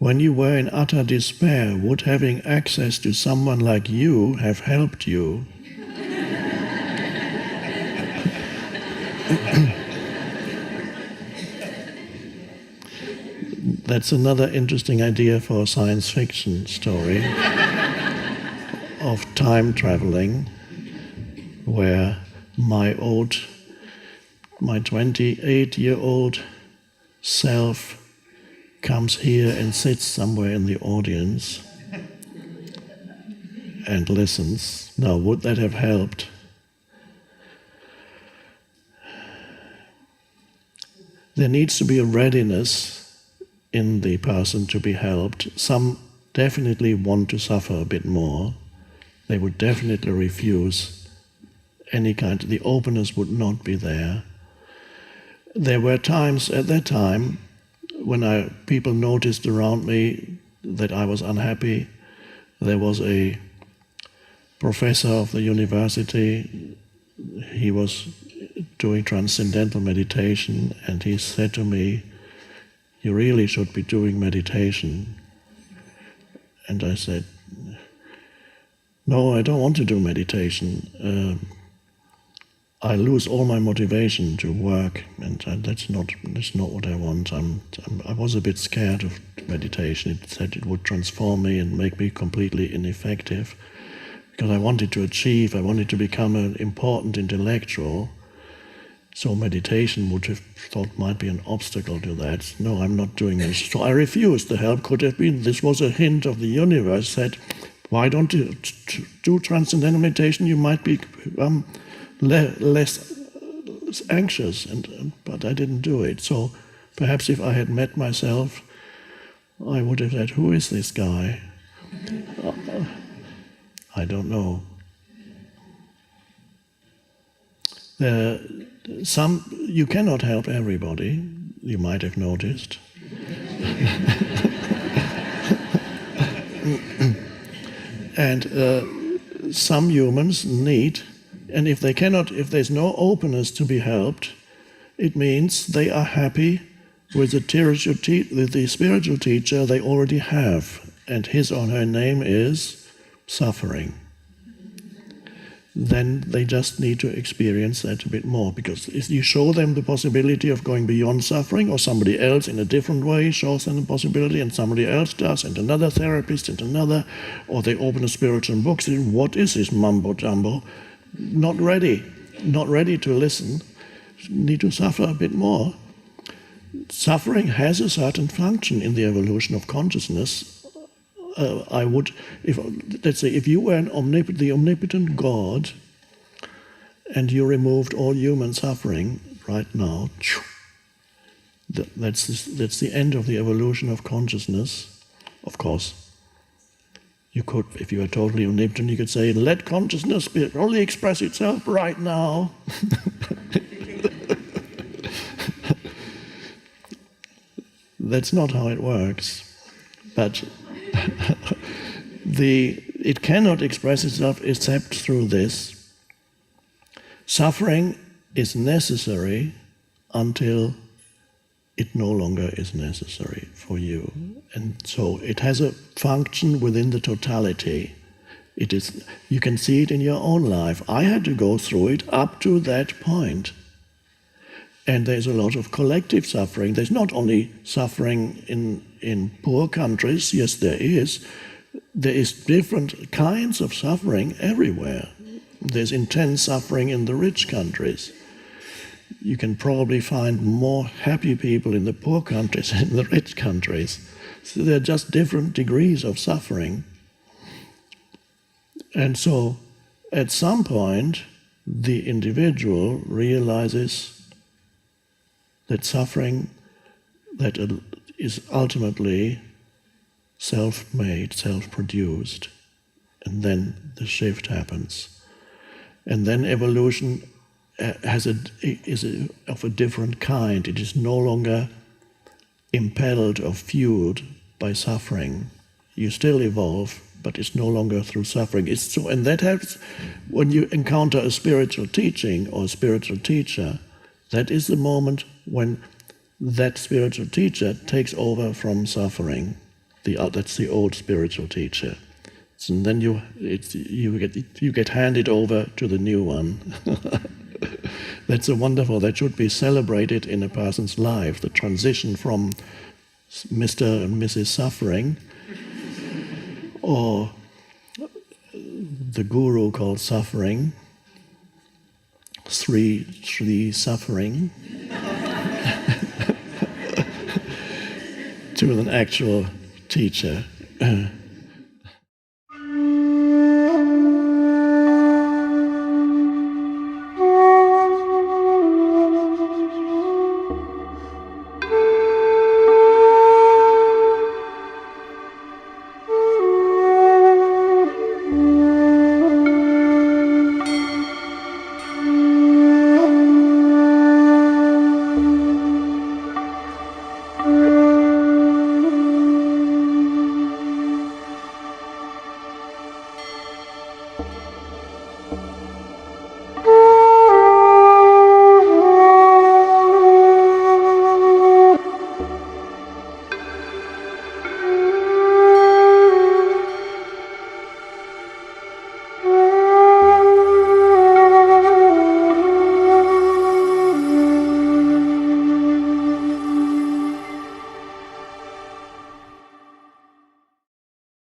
when you were in utter despair, would having access to someone like you have helped you? That's another interesting idea for a science fiction story of time traveling, where my 28-year-old self comes here and sits somewhere in the audience and listens. Now, would that have helped? There needs to be a readiness in the person to be helped. Some definitely want to suffer a bit more. They would definitely refuse any kind. The openness would not be there. There were times at that time when people noticed around me that I was unhappy. There was a professor of the university. He was doing transcendental meditation, and he said to me, "You really should be doing meditation." And I said, "No, I don't want to do meditation. I lose all my motivation to work, and that's not what I want. I was a bit scared of meditation. It said it would transform me and make me completely ineffective, because I wanted to become an important intellectual. So meditation would have thought might be an obstacle to that. No, I'm not doing this." So I refused. The help could have been, this was a hint of the universe, said, "Why don't you do transcendental meditation? You might be less anxious." But I didn't do it. So perhaps if I had met myself, I would have said, "Who is this guy?" I don't know. You cannot help everybody, you might have noticed. And some humans need, and if there's no openness to be helped, it means they are happy with the spiritual teacher they already have, and his or her name is suffering. Then they just need to experience that a bit more, because if you show them the possibility of going beyond suffering, or somebody else in a different way shows them the possibility, and somebody else does, and another therapist, and another, or they open a spiritual book, say, "What is this mumbo jumbo?" Not ready to listen, need to suffer a bit more. Suffering has a certain function in the evolution of consciousness. Let's say, if you were the omnipotent God, and you removed all human suffering right now, that's the end of the evolution of consciousness. Of course, you could, if you were totally omnipotent, you could say, "Let consciousness only express itself right now." That's not how it works. But it cannot express itself except through this. Suffering is necessary until it no longer is necessary for you. And so it has a function within the totality. You can see it in your own life. I had to go through it up to that point. And there's a lot of collective suffering. There's not only suffering in poor countries. Yes, there is. There is different kinds of suffering everywhere. There's intense suffering in the rich countries. You can probably find more happy people in the poor countries than in the rich countries. So there are just different degrees of suffering. And so, at some point, the individual realizes that suffering that is ultimately self-made, self-produced, and then the shift happens. And then evolution is of a different kind. It is no longer impelled or fueled by suffering. You still evolve, but it's no longer through suffering. And that happens when you encounter a spiritual teaching or a spiritual teacher. That is the moment when that spiritual teacher takes over from suffering. That's the old spiritual teacher. And then you get handed over to the new one. That's a wonderful. That should be celebrated in a person's life. The transition from Mr. and Mrs. Suffering, or the guru called Suffering, Sri Suffering, to an actual teacher.